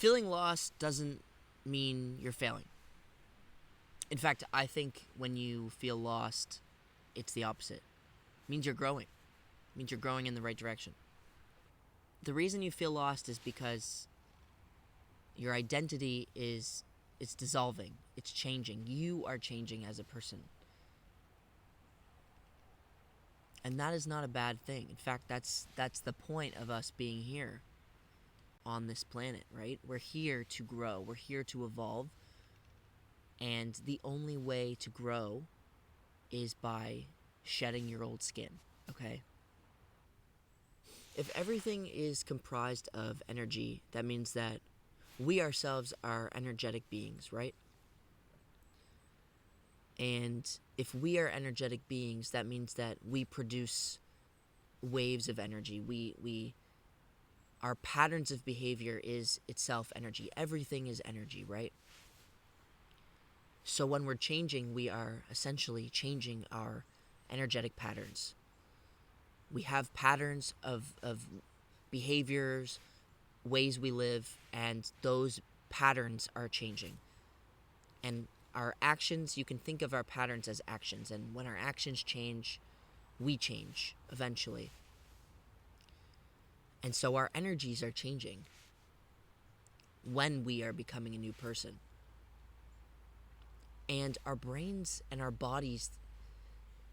Feeling lost doesn't mean you're failing. In fact, I think when you feel lost, it's the opposite. It means you're growing. It means you're growing in the right direction. The reason you feel lost is because your identity is it's dissolving. It's changing. You are changing as a person. And that is not a bad thing. In fact, that's the point of us being here on this planet, right? We're here to grow. We're here to evolve. And the only way to grow is by shedding your old skin, okay? If everything is comprised of energy, that means that we ourselves are energetic beings, right? And if we are energetic beings, that means that we produce waves of energy. Our patterns of behavior is itself energy. Everything is energy, right? So when we're changing, we are essentially changing our energetic patterns. We have patterns of behaviors, ways we live, and those patterns are changing. And our actions, you can think of our patterns as actions, and when our actions change, we change eventually. And so our energies are changing when we are becoming a new person. And our brains and our bodies,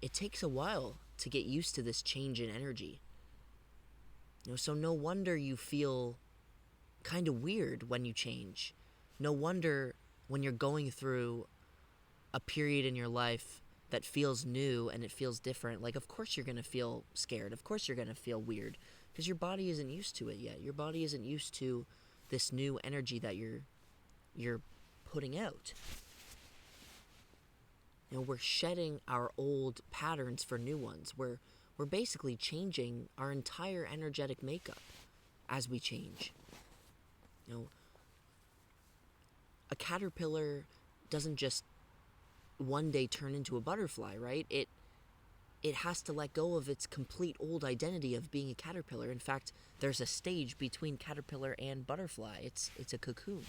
it takes a while to get used to this change in energy. So no wonder you feel kind of weird when you change. No wonder when you're going through a period in your life that feels new and it feels different, like of course you're going to feel scared. Of course you're going to feel weird because your body isn't used to it yet. Your body isn't used to this new energy that you're putting out. We're shedding our old patterns for new ones. We're basically changing our entire energetic makeup as we change. A caterpillar doesn't just one day turn into a butterfly, right? It has to let go of its complete old identity of being a caterpillar. In fact, there's a stage between caterpillar and butterfly. It's a cocoon.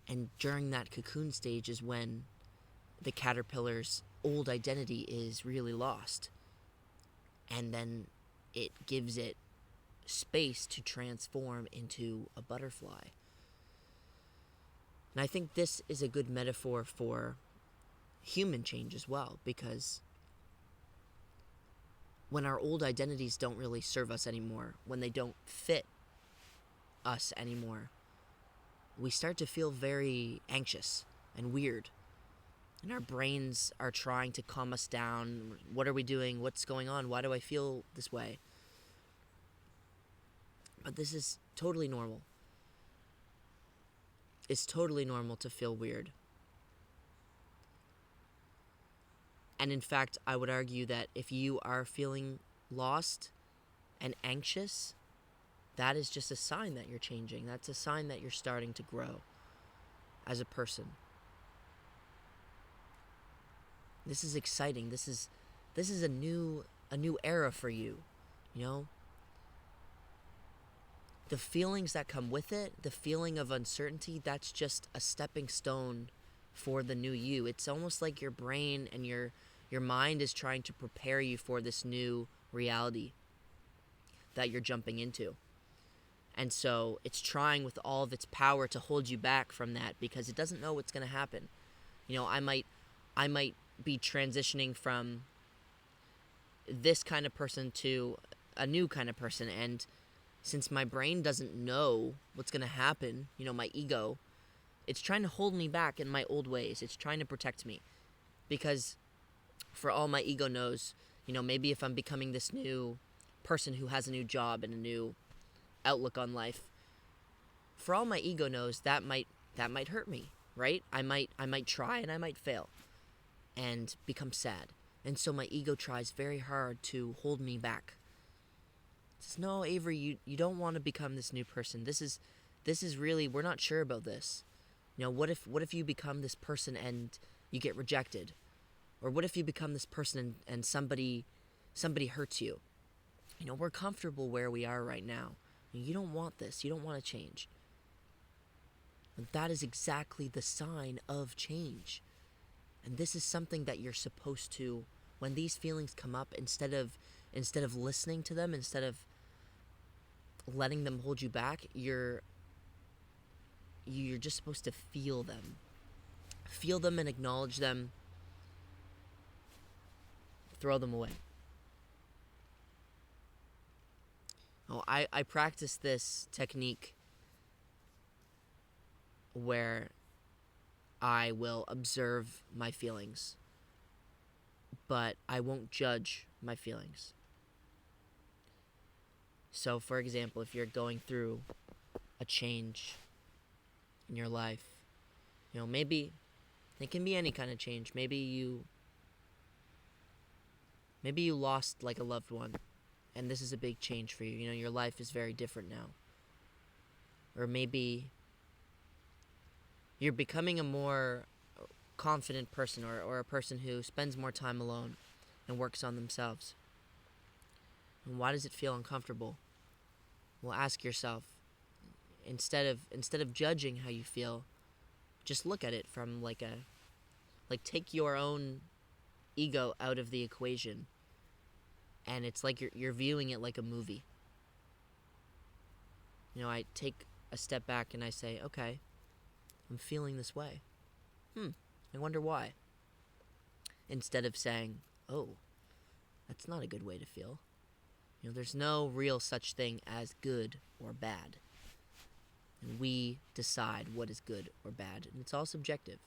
And during that cocoon stage is when the caterpillar's old identity is really lost. And then it gives it space to transform into a butterfly. And I think this is a good metaphor for human change as well, because when our old identities don't really serve us anymore, when they don't fit us anymore, we start to feel very anxious and weird. And our brains are trying to calm us down. What are we doing? What's going on? Why do I feel this way? But this is totally normal. It's totally normal to feel weird. And in fact, I would argue that if you are feeling lost and anxious, that is just a sign that you're changing. That's a sign that you're starting to grow as a person. This is exciting. This is a new era for you, The feelings that come with it, the feeling of uncertainty, that's just a stepping stone for the new you. It's almost like your brain and your mind is trying to prepare you for this new reality that you're jumping into. And so it's trying with all of its power to hold you back from that because it doesn't know what's going to happen. I might be transitioning from this kind of person to a new kind of person, and since my brain doesn't know what's going to happen, my ego, it's trying to hold me back in my old ways. It's trying to protect me because for all my ego knows, maybe if I'm becoming this new person who has a new job and a new outlook on life, for all my ego knows, that might hurt me, right? I might try and I might fail and become sad. And so my ego tries very hard to hold me back. It says, no, Avery, you don't want to become this new person. This is really, we're not sure about this. What if you become this person and you get rejected? Or what if you become this person and somebody hurts you? We're comfortable where we are right now. You don't want this. You don't want to change. And that is exactly the sign of change. And this is something that you're supposed to, when these feelings come up, instead of listening to them, instead of letting them hold you back, you're just supposed to feel them. Feel them and acknowledge them. Throw them away. Oh, I practice this technique where I will observe my feelings, but I won't judge my feelings. So, for example, if you're going through a change in your life, maybe it can be any kind of change. Maybe you lost like a loved one, and this is a big change for you. Your life is very different now. Or maybe you're becoming a more confident person, or a person who spends more time alone and works on themselves. And why does it feel uncomfortable? Well, ask yourself, instead of judging how you feel, just look at it from take your own ego out of the equation, and it's like you're viewing it like a movie. I take a step back and I say, okay, I'm feeling this way. I wonder why. Instead of saying, oh, that's not a good way to feel. There's no real such thing as good or bad. And we decide what is good or bad, and it's all subjective.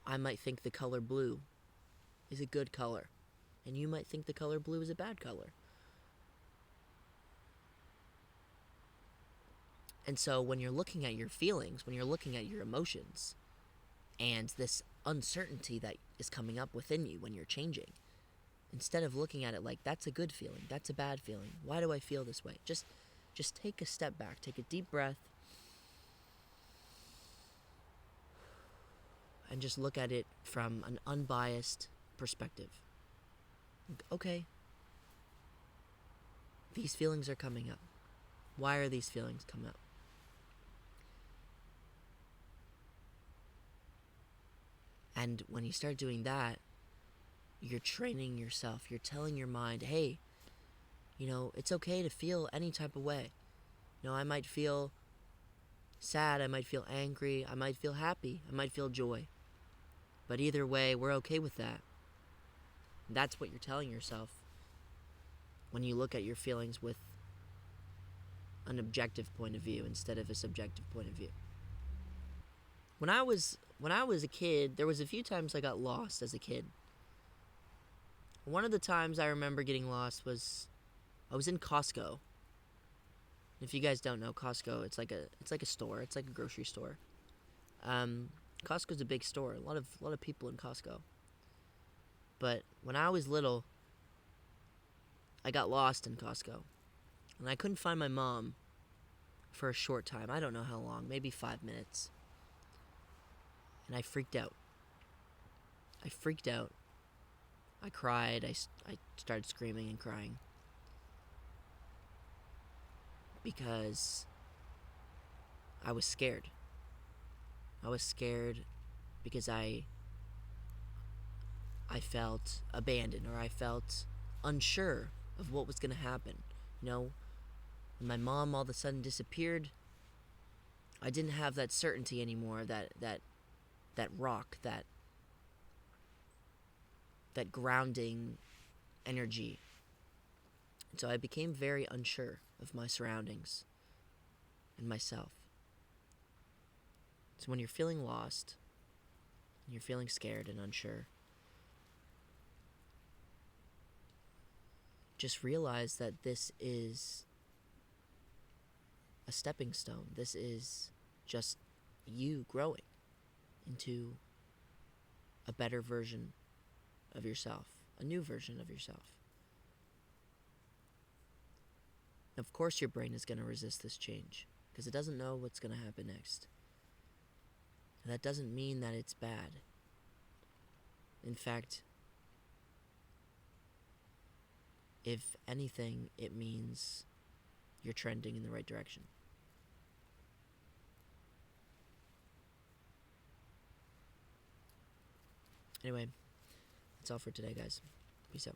I might think the color blue is a good color, and you might think the color blue is a bad color. And so when you're looking at your feelings, when you're looking at your emotions, and this uncertainty that is coming up within you when you're changing, instead of looking at it like that's a good feeling, that's a bad feeling, why do I feel this way? Just take a step back, take a deep breath, and just look at it from an unbiased perspective. Okay, these feelings are coming up. Why are these feelings coming up? And when you start doing that, you're training yourself. You're telling your mind, hey, it's okay to feel any type of way. I might feel sad, I might feel angry, I might feel happy, I might feel joy. But either way, we're okay with that. That's what you're telling yourself when you look at your feelings with an objective point of view instead of a subjective point of view. When I was a kid, there was a few times I got lost as a kid. One of the times I remember getting lost was I was in Costco. If you guys don't know Costco, it's like a store. It's like a grocery store. Costco's a big store. A lot of people in Costco. But when I was little, I got lost in Costco, and I couldn't find my mom for a short time. I don't know how long, maybe 5 minutes. And I freaked out. I cried. I started screaming and crying. Because I was scared. I was scared because I felt abandoned, or I felt unsure of what was going to happen. When my mom all of a sudden disappeared, I didn't have that certainty anymore, that rock, that grounding energy. And so I became very unsure of my surroundings and myself. So when you're feeling lost, and you're feeling scared and unsure, just realize that this is a stepping stone. This is just you growing into a better version of yourself, a new version of yourself. Of course your brain is going to resist this change because it doesn't know what's going to happen next. And that doesn't mean that it's bad. In fact, if anything, it means you're trending in the right direction. Anyway, that's all for today, guys. Peace out.